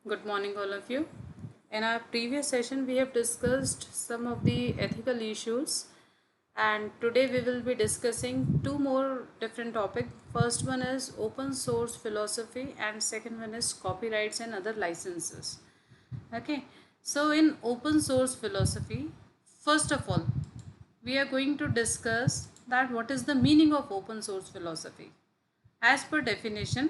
Good morning, all of you. In our previous session, we have discussed some of the ethical issues, and today we will be discussing two more different topics. First one is open source philosophy, and second one is copyrights and other licenses. Okay, so in open source philosophy, first of all, we are going to discuss that what is the meaning of open source philosophy. As per definition,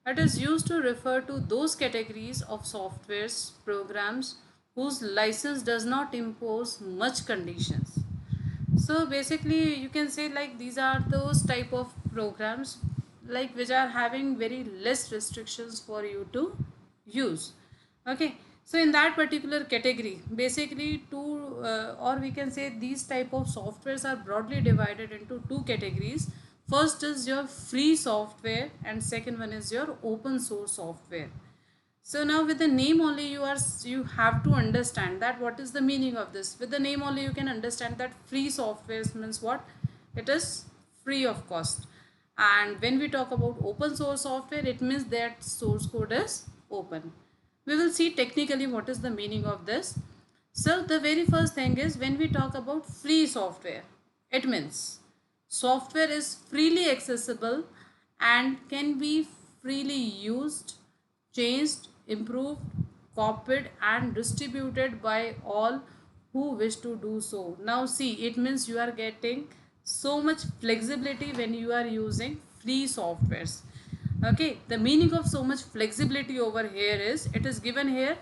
it is used to refer to those categories of softwares, programs whose license does not impose much conditions. So basically you can say like these are those type of programs like which are having very less restrictions for you to use. Okay, so in that particular category basically two or we can say these type of softwares are broadly divided into two categories. First is your free software and second one is your open source software. So now with the name only you have to understand that what is the meaning of this. With the name only you can understand that free software means what? It is free of cost. And when we talk about open source software, it means that source code is open. We will see technically what is the meaning of this. So the very first thing is when we talk about free software, it means software is freely accessible and can be freely used, changed, improved, copied and distributed by all who wish to do so. Now see, it means you are getting so much flexibility when you are using free softwares. Okay, the meaning of so much flexibility over here is it is given here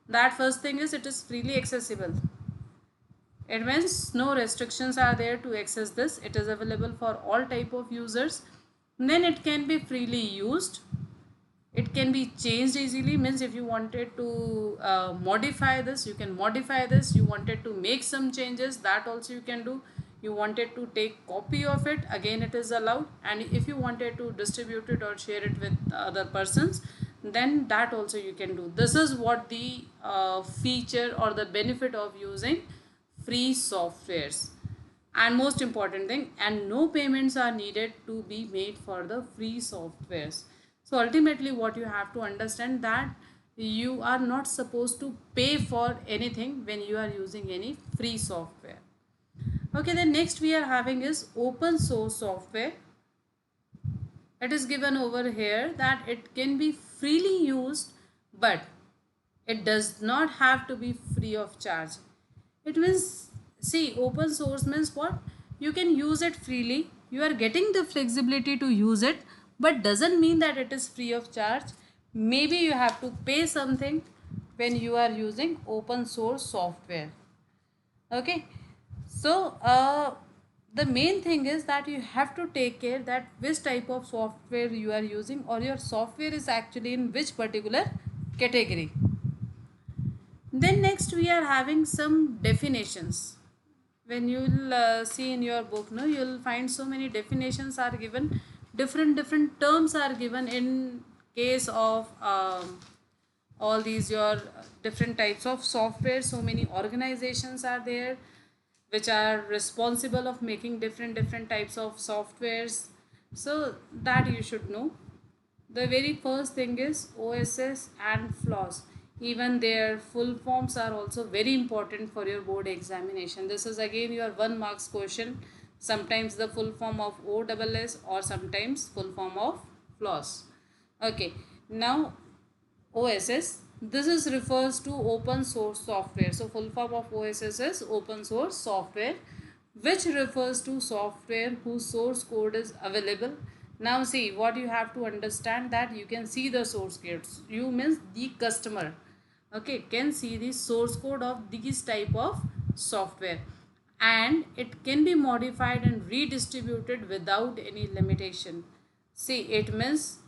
that first thing is it is freely accessible. It means no restrictions are there to access this. It is available for all type of users. Then it can be freely used. It can be changed easily, means if you wanted to modify this, you can modify this. You wanted to make some changes, that also you can do. You wanted to take copy of it, again it is allowed. And if you wanted to distribute it or share it with other persons, then that also you can do. This is what the feature or the benefit of using free softwares. And most important thing, and no payments are needed to be made for the free softwares. So ultimately what you have to understand that you are not supposed to pay for anything when you are using any free software. Okay, then next we are having is open source software. It is given over here that it can be freely used, but it does not have to be free of charge. It means, see, open source means what? You can use it freely. You are getting the flexibility to use it, but doesn't mean that it is free of charge. Maybe you have to pay something when you are using open source software. Okay, so the main thing is that you have to take care that which type of software you are using or your software is actually in which particular category. Then next we are having some definitions. When you will see in your book, no, you will find so many definitions are given. Different terms are given in case of all these your different types of software. So many organizations are there which are responsible of making different types of softwares. So that you should know. The very first thing is OSS and FLOSS. Even their full forms are also very important for your board examination. This is again your 1 marks question. Sometimes the full form of OSS or sometimes full form of FLOSS. Okay, now OSS. This is refers to open source software. So full form of OSS is open source software, which refers to software whose source code is available. Now see what you have to understand that you can see the source codes. You means the customer, okay, can see the source code of these type of software, and it can be modified and redistributed without any limitation. See, it means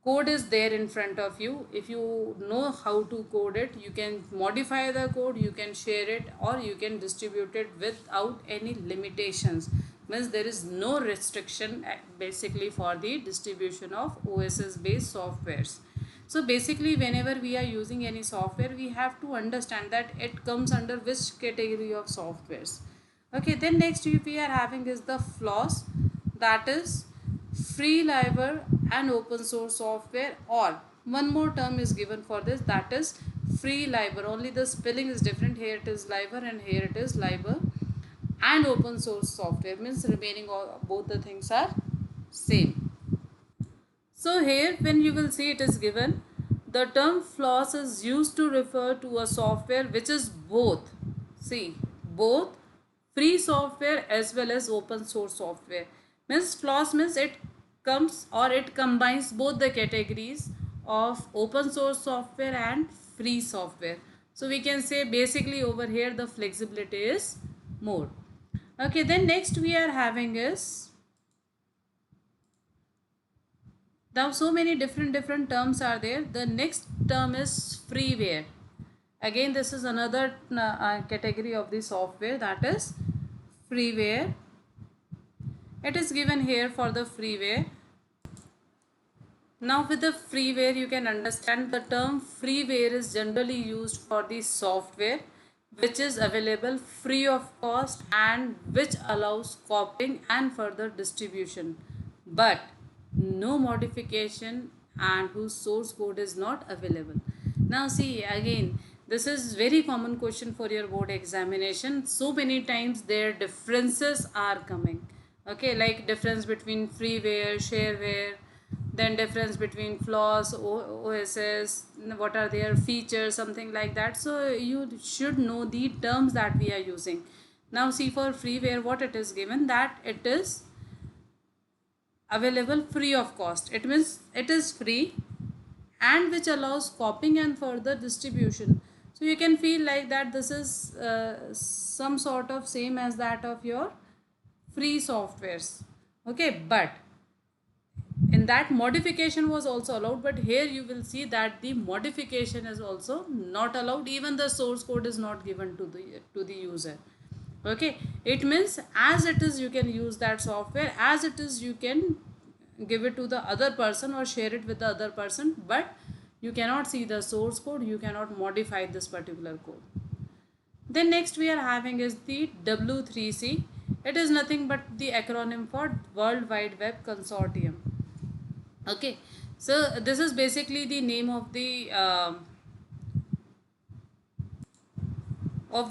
code is there in front of you. If you know how to code it, you can modify the code, you can share it or you can distribute it without any limitations. Means there is no restriction basically for the distribution of OSS based softwares. So basically whenever we are using any software, we have to understand that it comes under which category of softwares. Okay, then next we are having is the FLOSS, that is free library and open source software or one more term is given for this, that is free library. Only the spelling is different. Here it is library and here it is library. And open source software means remaining all, both the things are same. So here when you will see it is given, the term FLOSS is used to refer to a software which is both, see, both free software as well as open source software. Means FLOSS means it comes or it combines both the categories of open source software and free software. So we can say basically over here the flexibility is more. Okay, then next we are having is, now so many different terms are there. The next term is freeware. Again this is another category of the software, that is freeware. It is given here for the freeware. Now with the freeware you can understand the term freeware is generally used for the software which is available free of cost and which allows copying and further distribution, but no modification and whose source code is not available. Now see again, this is very common question for your board examination. So many times their differences are coming. Okay, like difference between freeware, shareware, then difference between FLOSS, OSS, what are their features, something like that. So you should know the terms that we are using. Now see for freeware what it is given, that it is available free of cost. It means it is free and which allows copying and further distribution. So you can feel like that this is some sort of same as that of your free softwares. Okay, but in that modification was also allowed, but here you will see that the modification is also not allowed. Even the source code is not given to the user. Okay, it means as it is you can use that software, as it is you can give it to the other person or share it with the other person, but you cannot see the source code, you cannot modify this particular code. Then next we are having is the W3C. It is nothing but the acronym for World Wide Web Consortium. Okay, so this is basically the name of the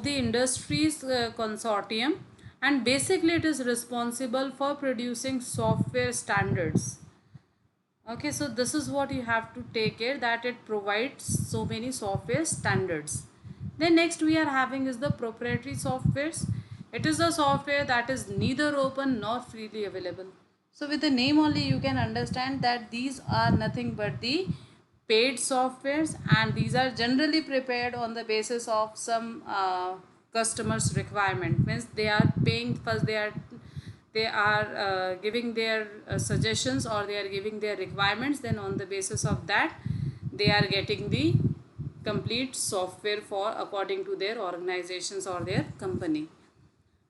industries consortium, and basically it is responsible for producing software standards. Okay, so this is what you have to take care, that it provides so many software standards. Then next we are having is the proprietary softwares. It is a software that is neither open nor freely available. So with the name only you can understand that these are nothing but the paid softwares, and these are generally prepared on the basis of some customers requirement. Means they are paying first, they are giving their suggestions or they are giving their requirements, then on the basis of that they are getting the complete software for according to their organizations or their company.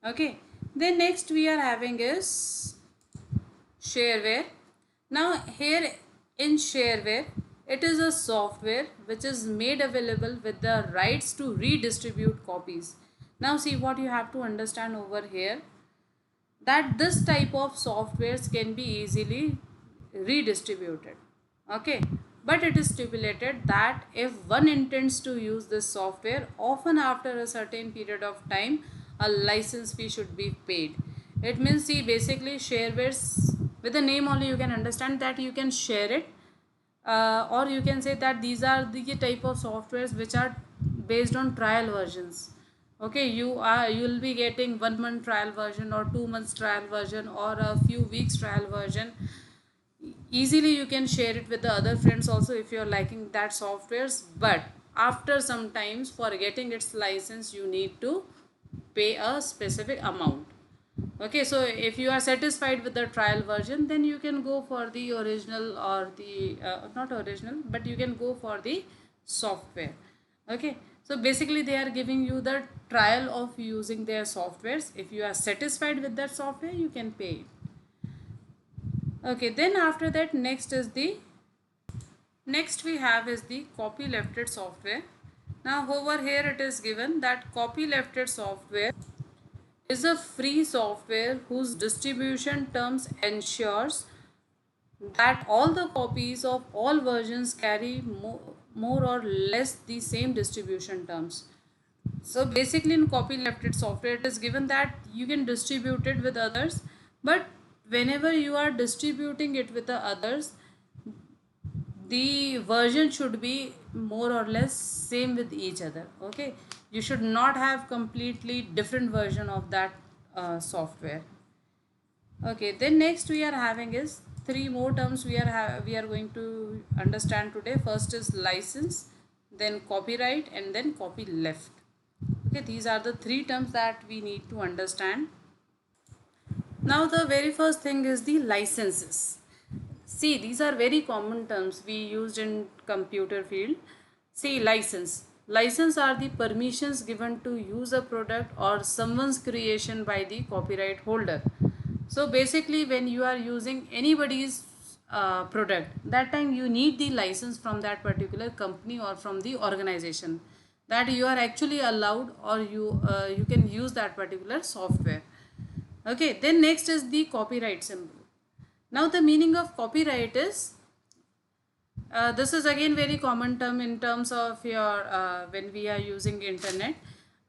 Okay, then next we are having is shareware. Now here in shareware, it is a software which is made available with the rights to redistribute copies. Now see what you have to understand over here, that this type of softwares can be easily redistributed. Okay, but it is stipulated that if one intends to use this software, often after a certain period of time a license fee should be paid. It means, see, basically sharewares, with the name only you can understand that you can share it, or you can say that these are the type of softwares which are based on trial versions. Okay, you will be getting 1 month trial version or 2 months trial version or a few weeks trial version. Easily you can share it with the other friends also if you are liking that softwares, but after some times for getting its license you need to pay a specific amount. Okay, so if you are satisfied with the trial version, then you can go for the original or the not original, but you can go for the software. Okay, so basically they are giving you the trial of using their softwares. If you are satisfied with that software, you can pay it. Okay, then after that next we have is the copylefted software. Now over here it is given that copylefted software is a free software whose distribution terms ensures that all the copies of all versions carry more or less the same distribution terms. So basically in copylefted software it is given that you can distribute it with others, but whenever you are distributing it with the others, the version should be more or less same with each other. Okay, you should not have completely different version of that software. Okay, then next we are having is three more terms we are going to understand today. First is license, then copyright, and then copyleft. Okay, these are the three terms that we need to understand. Now the very first thing is the licenses. See, these are very common terms we used in computer field. See, license. License are the permissions given to use a product or someone's creation by the copyright holder. So basically when you are using anybody's product, that time you need the license from that particular company or from the organization, that you are actually allowed, or you can use that particular software. Okay, then next is the copyright symbol. Now the meaning of copyright is, this is again very common term in terms of your when we are using internet.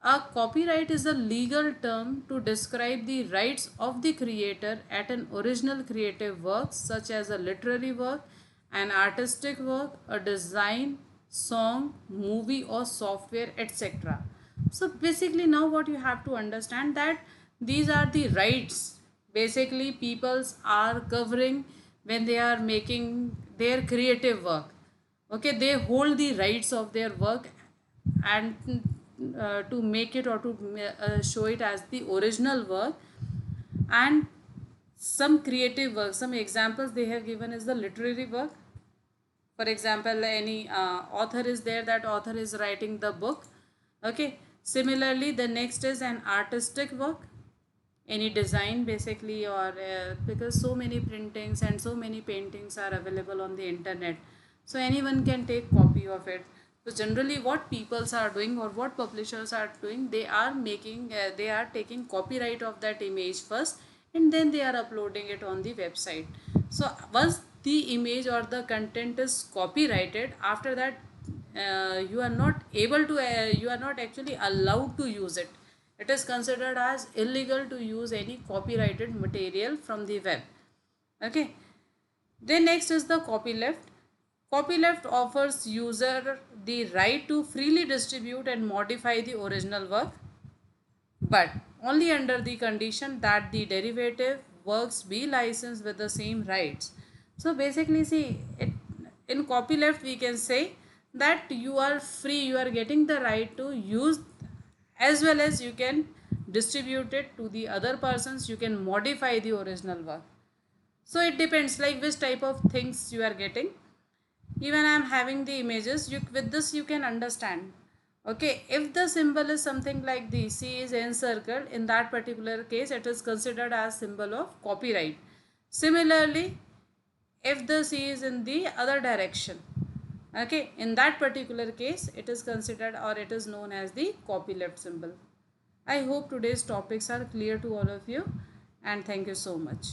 A copyright is a legal term to describe the rights of the creator at an original creative work, such as a literary work, an artistic work, a design, song, movie or software, etc. So basically now what you have to understand, that these are the rights basically peoples are covering when they are making their creative work. Okay, they hold the rights of their work, and to make it or to show it as the original work. And some creative work, some examples they have given is the literary work. For example, any author is there, that author is writing the book. Okay, similarly the next is an artistic work, any design basically, or because so many printings and so many paintings are available on the internet, so anyone can take copy of it. So generally what peoples are doing, or what publishers are doing, they are making they are taking copyright of that image first, and then they are uploading it on the website. So once the image or the content is copyrighted, after that you are not able to you are not actually allowed to use it. It is considered as illegal to use any copyrighted material from the web. Okay, then next is the copyleft. Copyleft offers user the right to freely distribute and modify the original work, but only under the condition that the derivative works be licensed with the same rights. So basically see it, in copyleft we can say that you are free, you are getting the right to use, as well as you can distribute it to the other persons, you can modify the original work. So it depends like which type of things you are getting. Even I am having the images, with this you can understand. Okay, if the symbol is something like the C is encircled, in that particular case it is considered as symbol of copyright. Similarly, if the C is in the other direction, okay, in that particular case it is considered, or it is known as the copyleft symbol. I hope today's topics are clear to all of you, and thank you so much.